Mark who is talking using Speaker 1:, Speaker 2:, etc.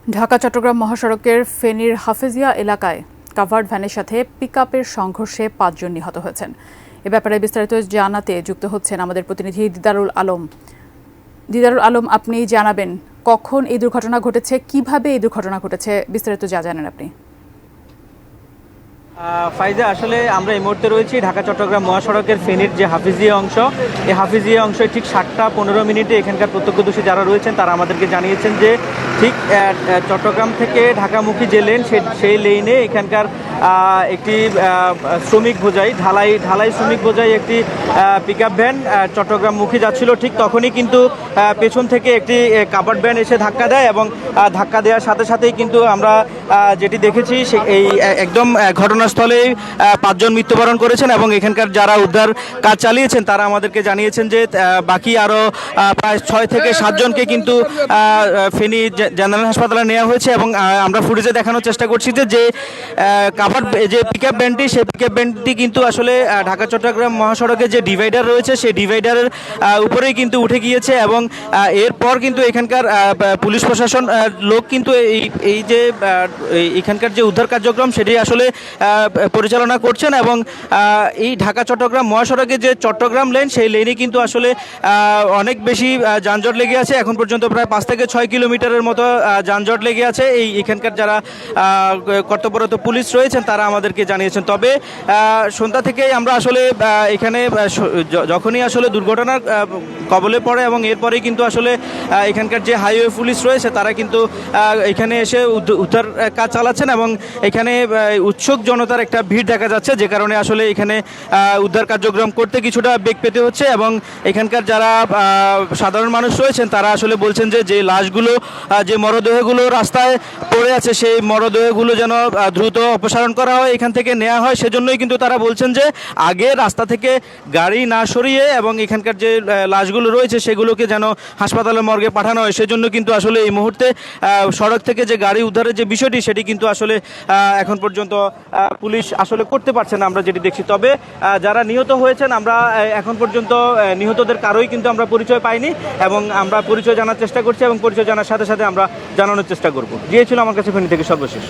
Speaker 1: ঢাকা চট্টগ্রাম মহাসড়কের ফেনীর হাফেজিয়া এলাকায় কাভার্ড ভ্যানের সাথে পিকআপের সংঘর্ষে ৫ জন নিহত হয়েছেন। এ ব্যাপারে বিস্তারিত জানাতে যুক্ত হচ্ছেন আমাদের প্রতিনিধি দিদারুল আলম। দিদারুল আলম, আপনি জানাবেন কখন এই দুর্ঘটনা ঘটেছে, কিভাবে এই দুর্ঘটনা ঘটেছে, বিস্তারিত জানেন আপনি।
Speaker 2: ফাইজা, আসলে আমরা এই মুহূর্তে রয়েছি ঢাকা চট্টগ্রাম মহাসড়কের ফেনীর যে হাফিজিয়া অংশ, এই হাফিজিয়া অংশে ঠিক 7:15 এখানকার প্রত্যক্ষদর্শী যারা রয়েছেন তারা আমাদেরকে জানিয়েছেন যে ঠিক চট্টগ্রাম থেকে ঢাকামুখী যে লেন সেই লেনে এখানকার একটি শ্রমিক বোঝাই ঢালাই শ্রমিক বোঝাই একটি পিকআপ ভ্যান চট্টগ্রামমুখী যাচ্ছিল। ঠিক তখনই কিন্তু পেছন থেকে একটি কাভার্ড ভ্যান এসে ধাক্কা দেয় এবং ধাক্কা দেওয়ার সাথে সাথেই কিন্তু আমরা যেটি দেখেছি এই একদম ঘটনাস্থলেই 5 জন মৃত্যুবরণ করেছেন এবং এখানকার যারা উদ্ধার কাজ চালিয়েছেন তারা আমাদেরকে জানিয়েছেন যে বাকি আরও প্রায় 6 থেকে 7 জনকে কিন্তু ফেনী জেনারেল হাসপাতালে নেওয়া হয়েছে এবং আমরা ফুটেজে দেখানোর চেষ্টা করছি যে যে পিকআপ ভ্যানটি, সেই পিকআপ ভ্যানটি কিন্তু আসলে ঢাকা চট্টগ্রাম মহাসড়কে যে ডিভাইডার রয়েছে সেই ডিভাইডারের উপরেই কিন্তু উঠে গিয়েছে এবং এরপর কিন্তু এখানকার পুলিশ প্রশাসন লোক কিন্তু এই যে এখানকার যে উদ্ধার কার্যক্রম সেটি আসলে পরিচালনা করছেন এবং এই ঢাকা চট্টগ্রাম মহাসড়কে যে চট্টগ্রাম লেন সেই লেনে কিন্তু আসলে অনেক বেশি যানজট লেগে আছে। এখন পর্যন্ত প্রায় 5 থেকে 6 কিলোমিটারের মতো যানজট লেগে আছে। এখানকার যারা কর্তব্যরত পুলিশ রয়েছেন তারা আমাদেরকে জানিয়েছেন। তবে সন্ধ্যা থেকেই আমরা আসলে এখানে যখনই আসলে দুর্ঘটনার কবলে পড়ে এবং এরপরেই কিন্তু আসলে এখানকার যে হাইওয়ে পুলিশ রয়েছে তারা কিন্তু এখানে এসে উদ্ধার কাজ চালাচ্ছেন এবং এখানে উৎসুক জনতার একটা ভিড় দেখা যাচ্ছে, যে কারণে আসলে এখানে উদ্ধার কার্যক্রম করতে কিছুটা বেগ পেতে হচ্ছে এবং এখানকার যারা সাধারণ মানুষ রয়েছেন তারা আসলে বলছেন যে লাশগুলো, যে মরদেহগুলো রাস্তায় পড়ে আছে সেই মরদেহগুলো যেন দ্রুত অপসারণ করা হয়, এখান থেকে নেওয়া হয়। সেজন্যই কিন্তু তারা বলছেন যে আগে রাস্তা থেকে গাড়ি না সরিয়ে এবং এখানকার যে লাশগুলো রয়েছে সেগুলোকে যেন হাসপাতালের মর্গে পাঠানো হয়। সেজন্য কিন্তু আসলে এই মুহূর্তে সড়ক থেকে যে গাড়ি উদ্ধারের যে বিষয়টি সেটি কিন্তু আসলে এখন পর্যন্ত পুলিশ আসলে করতে পারছে না, আমরা যেটি দেখছি। তবে যারা নিহত হয়েছেন আমরা এখন পর্যন্ত নিহতদের কারোই কিন্তু আমরা পরিচয় পাইনি এবং আমরা পরিচয় জানার চেষ্টা করছি এবং পরিচয় জানার সাথে সাথে আমরা জানানোর চেষ্টা করব। ছিল আমার কাছে ফেনী থেকে সর্বশেষ।